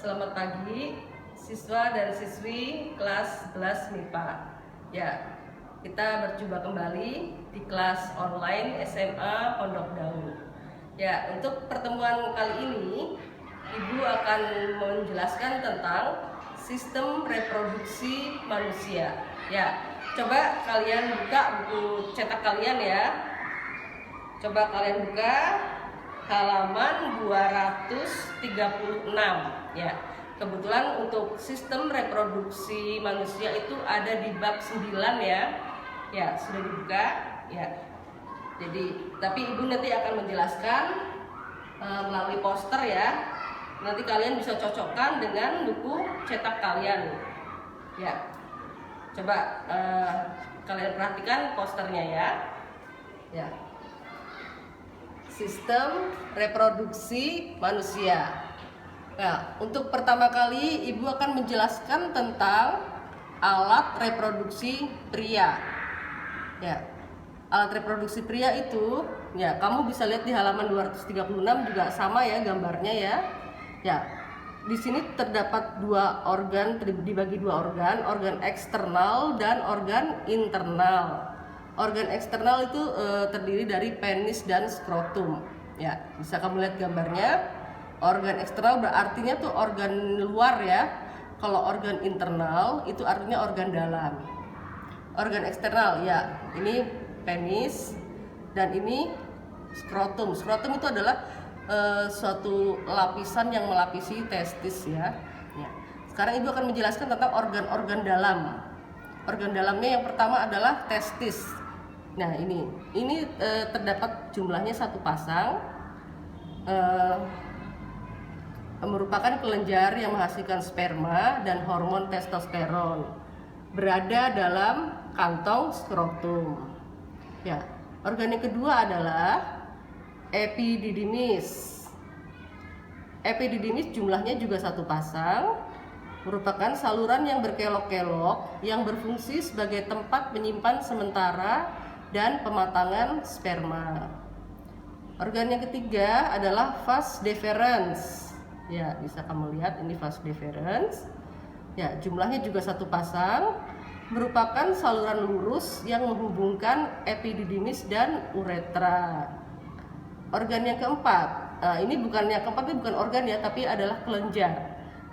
Selamat pagi siswa dan siswi kelas 11 MIPA. Ya, kita berjumpa kembali di kelas online SMA Pondok Daun. Ya, untuk pertemuan kali ini Ibu akan menjelaskan tentang sistem reproduksi manusia. Ya, coba kalian buka buku cetak kalian ya. Coba kalian buka halaman 236 ya. Kebetulan untuk sistem reproduksi manusia itu ada di bab 9 ya. Ya, sudah dibuka ya. Jadi, tapi Ibu nanti akan menjelaskan melalui poster ya. Nanti kalian bisa cocokkan dengan buku cetak kalian. Ya. Coba kalian perhatikan posternya ya. Ya. Sistem reproduksi manusia. Nah, untuk pertama kali Ibu akan menjelaskan tentang alat reproduksi pria. Ya, alat reproduksi pria itu, ya kamu bisa lihat di halaman 236 juga sama ya gambarnya ya. Ya, di sini terdapat dua organ, dibagi dua organ eksternal dan organ internal. Organ eksternal itu terdiri dari penis dan skrotum. Ya, bisa kamu lihat gambarnya. Organ eksternal berartinya tuh organ luar ya. Kalau organ internal itu artinya organ dalam. Organ eksternal ya, ini penis dan ini skrotum. Skrotum itu adalah suatu lapisan yang melapisi testis ya. Ya. Sekarang Ibu akan menjelaskan tentang organ-organ dalam. Organ dalamnya yang pertama adalah testis. Nah ini terdapat jumlahnya satu pasang, merupakan kelenjar yang menghasilkan sperma dan hormon testosteron, berada dalam kantong skrotum. Ya, organ yang kedua adalah epididymis. Epididymis jumlahnya juga satu pasang, merupakan saluran yang berkelok-kelok yang berfungsi sebagai tempat menyimpan sementara dan pematangan sperma. Organ yang ketiga adalah vas deferens. Ya, bisa kamu lihat ini vas deferens. Ya, jumlahnya juga satu pasang, merupakan saluran lurus yang menghubungkan epididymis dan uretra. Organ yang keempat, ini bukan yang keempat, ini bukan organ ya, tapi adalah kelenjar.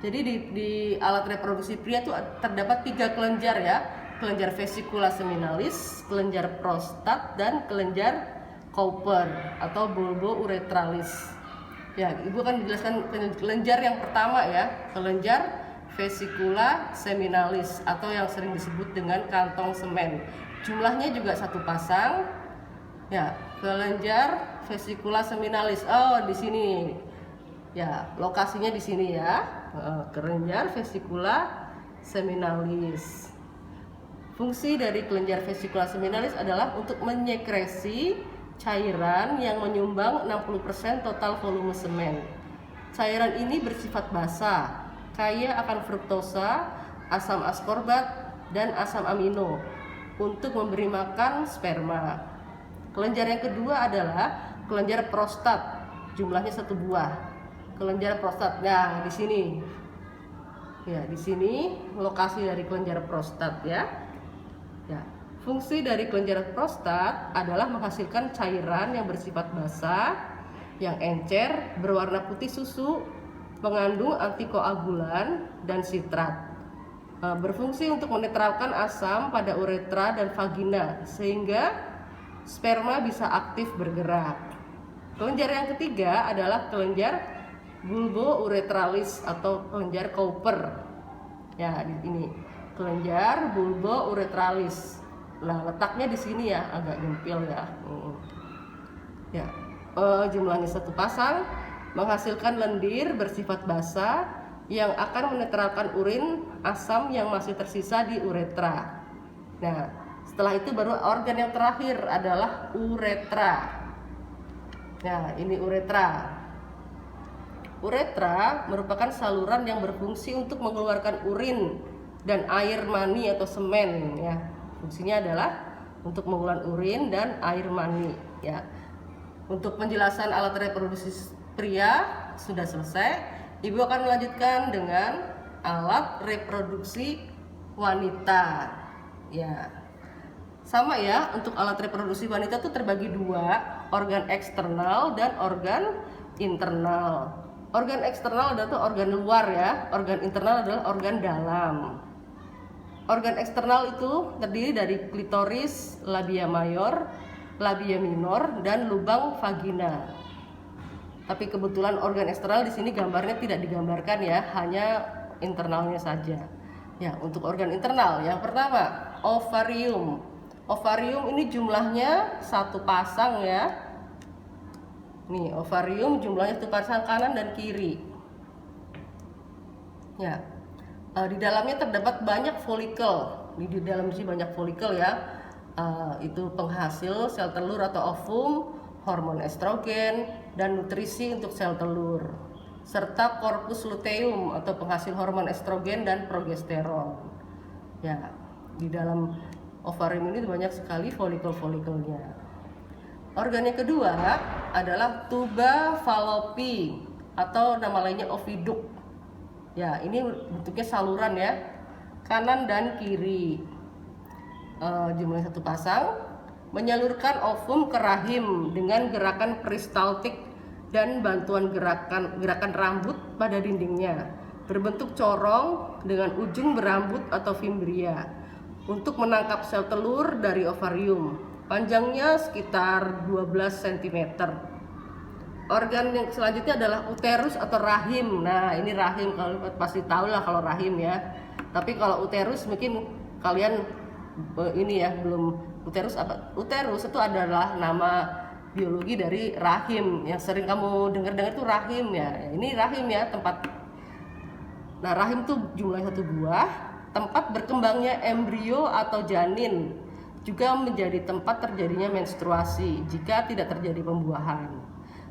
Jadi di alat reproduksi pria itu terdapat 3 kelenjar ya. Kelenjar vesicula seminalis, kelenjar prostat, dan kelenjar Cowper atau bulbo uretralis. Ya, Ibu akan menjelaskan kelenjar yang pertama ya, kelenjar vesicula seminalis atau yang sering disebut dengan kantong semen. Jumlahnya juga satu pasang. Ya, kelenjar vesicula seminalis. Oh, di sini. Ya, lokasinya di sini ya. Kelenjar vesicula seminalis. Fungsi dari kelenjar vesicula seminalis adalah untuk menyekresi cairan yang menyumbang 60% total volume semen. Cairan ini bersifat basah, kaya akan fruktosa, asam askorbat, dan asam amino untuk memberi makan sperma. Kelenjar yang kedua adalah kelenjar prostat, jumlahnya satu buah. Kelenjar prostat, nah di sini. Ya, di sini lokasi dari kelenjar prostat ya. Ya, fungsi dari kelenjar prostat adalah menghasilkan cairan yang bersifat basah, yang encer, berwarna putih susu, mengandung antikoagulan dan sitrat. Berfungsi untuk menetralkan asam pada uretra dan vagina sehingga sperma bisa aktif bergerak. Kelenjar yang ketiga adalah kelenjar bulbo uretralis atau kelenjar Cowper. Ya, ini kelenjar bulbo uretralis. Nah, letaknya di sini ya, agak nyempil ya. Ya, jumlahnya satu pasang, menghasilkan lendir bersifat basah yang akan menetralkan urin asam yang masih tersisa di uretra. Nah, setelah itu baru organ yang terakhir adalah uretra. Nah, ini uretra. Uretra merupakan saluran yang berfungsi untuk mengeluarkan urin dan air mani atau semen ya. Fungsinya adalah untuk mengeluarkan urin dan air mani ya. Untuk penjelasan alat reproduksi pria sudah selesai. Ibu akan melanjutkan dengan alat reproduksi wanita. Ya, sama ya, untuk alat reproduksi wanita itu terbagi dua, organ eksternal dan organ internal. Organ eksternal adalah tuh organ luar ya, organ internal adalah organ dalam. Organ eksternal itu terdiri dari klitoris, labia mayor, labia minor, dan lubang vagina. Tapi kebetulan organ eksternal di sini gambarnya tidak digambarkan ya, hanya internalnya saja. Ya, untuk organ internal yang pertama ovarium. Ovarium ini jumlahnya satu pasang ya. Nih, ovarium jumlahnya satu pasang kanan dan kiri. Ya, di dalamnya terdapat banyak folikel. Di dalam sini banyak folikel ya. Itu penghasil sel telur atau ovum, hormon estrogen, dan nutrisi untuk sel telur, serta corpus luteum atau penghasil hormon estrogen dan progesteron. Ya, di dalam ovarium ini banyak sekali folikel-folikelnya. Organ yang kedua adalah tuba fallopi atau nama lainnya oviduk. Ya, ini bentuknya saluran ya, kanan dan kiri. Jumlahnya satu pasang, menyalurkan ovum ke rahim dengan gerakan peristaltik dan bantuan gerakan rambut pada dindingnya, berbentuk corong dengan ujung berambut atau fimbria, untuk menangkap sel telur dari ovarium. Panjangnya sekitar 12 cm. Organ yang selanjutnya adalah uterus atau rahim. Nah, ini rahim, kalau pasti tahu lah kalau rahim ya. Tapi kalau uterus mungkin kalian ini ya belum. Uterus apa? Uterus itu adalah nama biologi dari rahim yang sering kamu dengar-dengar itu rahim ya. Ini rahim ya, tempat. Nah, rahim itu jumlahnya satu buah, tempat berkembangnya embrio atau janin, juga menjadi tempat terjadinya menstruasi jika tidak terjadi pembuahan.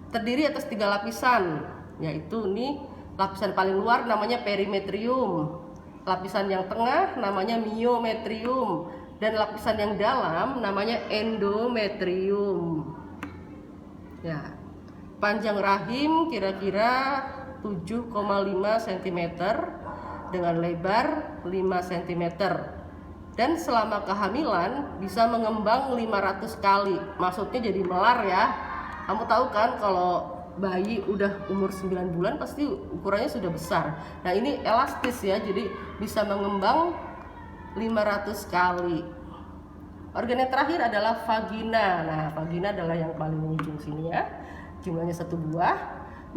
Terdiri atas 3 lapisan, yaitu ini lapisan paling luar namanya perimetrium, lapisan yang tengah namanya myometrium, dan lapisan yang dalam namanya endometrium. Ya, panjang rahim kira-kira 7,5 cm dengan lebar 5 cm. Dan selama kehamilan bisa mengembang 500 kali. Maksudnya jadi melar ya. Kamu tahu kan kalau bayi udah umur 9 bulan pasti ukurannya sudah besar. Nah, ini elastis ya, jadi bisa mengembang 500 kali. Organ yang terakhir adalah vagina. Nah, vagina adalah yang paling ujung sini ya. Jumlahnya satu buah,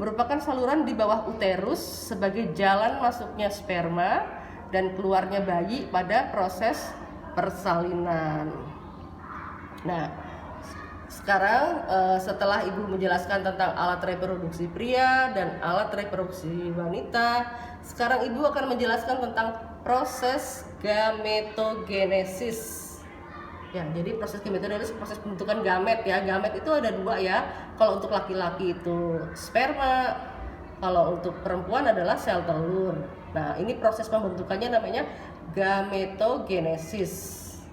merupakan saluran di bawah uterus sebagai jalan masuknya sperma dan keluarnya bayi pada proses persalinan. Nah, sekarang setelah Ibu menjelaskan tentang alat reproduksi pria dan alat reproduksi wanita, sekarang Ibu akan menjelaskan tentang proses gametogenesis. Ya, jadi proses gametogenesis proses pembentukan gamet ya. Gamet itu ada dua ya. Kalau untuk laki-laki itu sperma, kalau untuk perempuan adalah sel telur. Nah, ini proses pembentukannya namanya gametogenesis,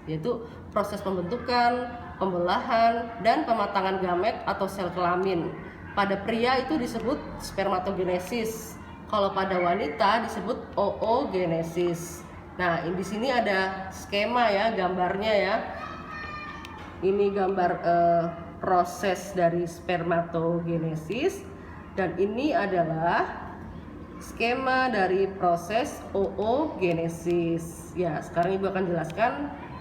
yaitu proses pembentukan, pembelahan, dan pematangan gamet atau sel kelamin. Pada pria itu disebut spermatogenesis. Kalau pada wanita disebut oogenesis. Nah, di sini ada skema ya, gambarnya ya. Ini gambar proses dari spermatogenesis, dan ini adalah skema dari proses oogenesis. Ya, sekarang Ibu akan jelaskan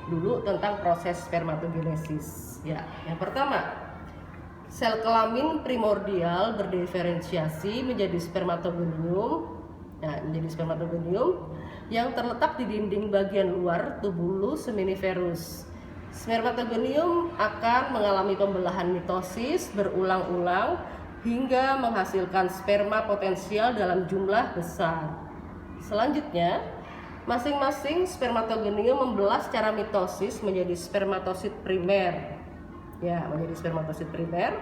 dulu tentang proses spermatogenesis. Ya, yang pertama, sel kelamin primordial berdiferensiasi menjadi spermatogonium. Nah, menjadi spermatogonium yang terletak di dinding bagian luar tubulus seminiferus. Spermatogonium akan mengalami pembelahan mitosis berulang-ulang hingga menghasilkan sperma potensial dalam jumlah besar. Selanjutnya, masing-masing spermatogonium membelah secara mitosis menjadi spermatosit primer. Ya, menjadi spermatosit primer.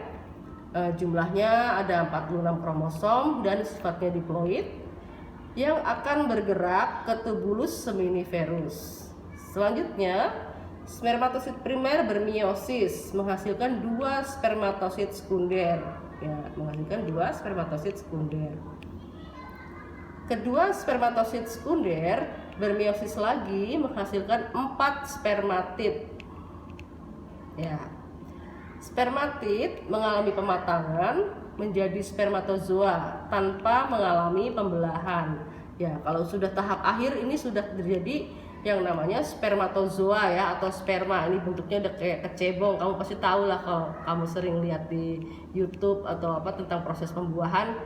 Jumlahnya ada 46 kromosom dan sifatnya diploid yang akan bergerak ke tubulus seminiferus. Selanjutnya, spermatosit primer bermeiosis menghasilkan 2 spermatosit sekunder. Ya, menghasilkan 2 spermatosit sekunder. Kedua spermatosit sekunder bermeiosis lagi menghasilkan 4 spermatid. Ya. Spermatid mengalami pematangan menjadi spermatozoa tanpa mengalami pembelahan. Ya, kalau sudah tahap akhir ini sudah terjadi yang namanya spermatozoa ya, atau sperma. Ini bentuknya udah kayak kecebong. Kamu pasti tahu lah kalau kamu sering lihat di YouTube atau apa tentang proses pembuahan.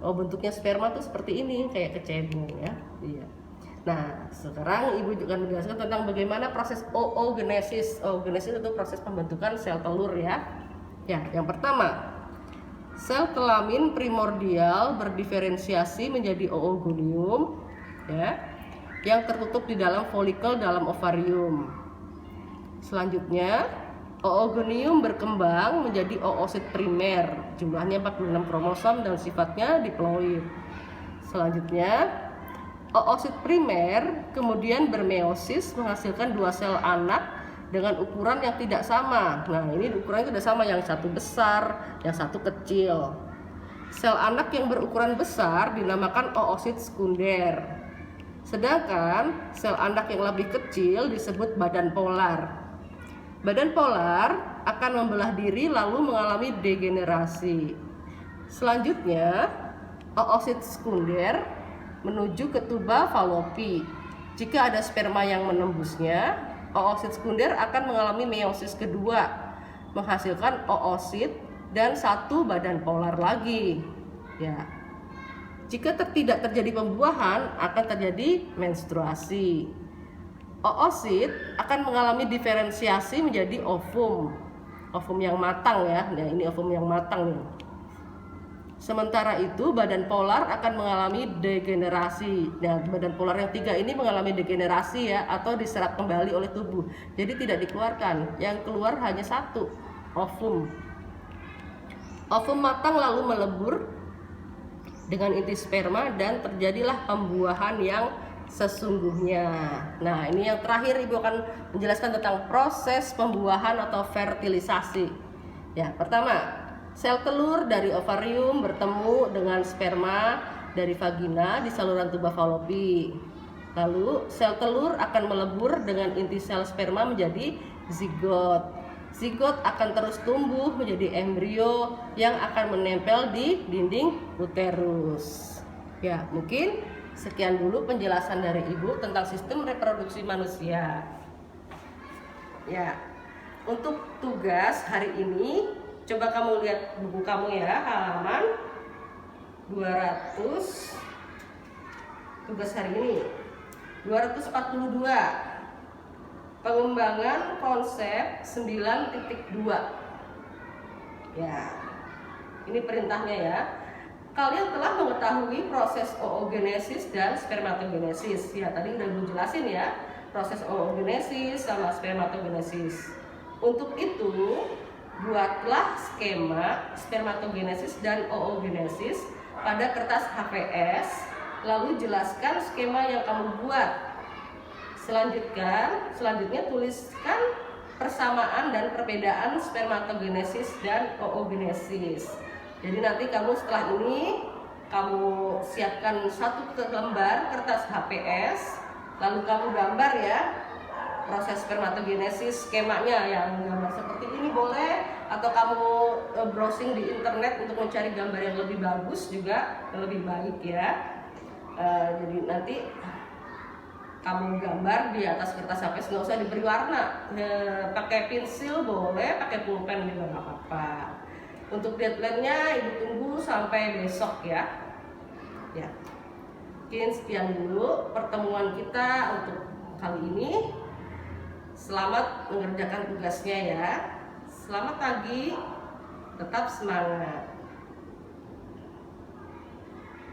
Oh, bentuknya sperma tuh seperti ini, kayak kecebong ya. Iya. Nah, sekarang Ibu juga menjelaskan tentang bagaimana proses oogenesis. Oogenesis itu proses pembentukan sel telur ya. Ya, yang pertama, sel kelamin primordial berdiferensiasi menjadi oogonium ya, yang tertutup di dalam folikel dalam ovarium. Selanjutnya, oogonium berkembang menjadi oosit primer, jumlahnya 46 kromosom dan sifatnya diploid. Selanjutnya, oosit primer kemudian bermeiosis menghasilkan 2 sel anak dengan ukuran yang tidak sama. Nah, ini ukurannya tidak sama, yang satu besar, yang satu kecil. Sel anak yang berukuran besar dinamakan oosit sekunder. Sedangkan sel anak yang lebih kecil disebut badan polar. Badan polar akan membelah diri lalu mengalami degenerasi. Selanjutnya, oosit sekunder menuju ke tuba Fallopi. Jika ada sperma yang menembusnya, oosit sekunder akan mengalami meiosis kedua, menghasilkan oosit dan 1 badan polar lagi. Ya. Jika tidak terjadi pembuahan, akan terjadi menstruasi. Oosit akan mengalami diferensiasi menjadi ovum yang matang ya. Nah, ini ovum yang matang nih. Sementara itu badan polar akan mengalami degenerasi. Nah, badan polar yang 3 ini mengalami degenerasi ya, atau diserap kembali oleh tubuh. Jadi tidak dikeluarkan. Yang keluar hanya 1, ovum. Ovum matang lalu melebur dengan inti sperma dan terjadilah pembuahan yang sesungguhnya. Nah, ini yang terakhir Ibu akan menjelaskan tentang proses pembuahan atau fertilisasi. Ya, pertama, sel telur dari ovarium bertemu dengan sperma dari vagina di saluran tuba Fallopi. Lalu, sel telur akan melebur dengan inti sel sperma menjadi zigot. Zigot akan terus tumbuh menjadi embrio yang akan menempel di dinding uterus. Ya, mungkin sekian dulu penjelasan dari Ibu tentang sistem reproduksi manusia. Ya, untuk tugas hari ini, coba kamu lihat buku kamu ya, halaman 200. Tugas hari ini 242. Pengembangan konsep 9.2. Ya, ini perintahnya ya. Kalian telah mengetahui proses oogenesis dan spermatogenesis. Ya, tadi udah dijelasin ya, proses oogenesis sama spermatogenesis. Untuk itu, buatlah skema spermatogenesis dan oogenesis pada kertas HVS, lalu jelaskan skema yang kamu buat. Selanjutnya tuliskan persamaan dan perbedaan spermatogenesis dan oogenesis. Jadi nanti kamu setelah ini kamu siapkan 1 lembar kertas HVS, lalu kamu gambar ya proses spermatogenesis skemanya, yang gambar seperti ini boleh, atau kamu browsing di internet untuk mencari gambar yang lebih bagus juga lebih baik ya. Jadi nanti kamu gambar di atas kertas HVS, nggak usah diberi warna, pakai pensil boleh, pakai pulpen juga nggak apa-apa. Untuk deadline-nya Ibu tunggu sampai besok ya. Ya, mungkin sekian dulu pertemuan kita untuk kali ini. Selamat mengerjakan tugasnya ya. Selamat pagi, tetap semangat.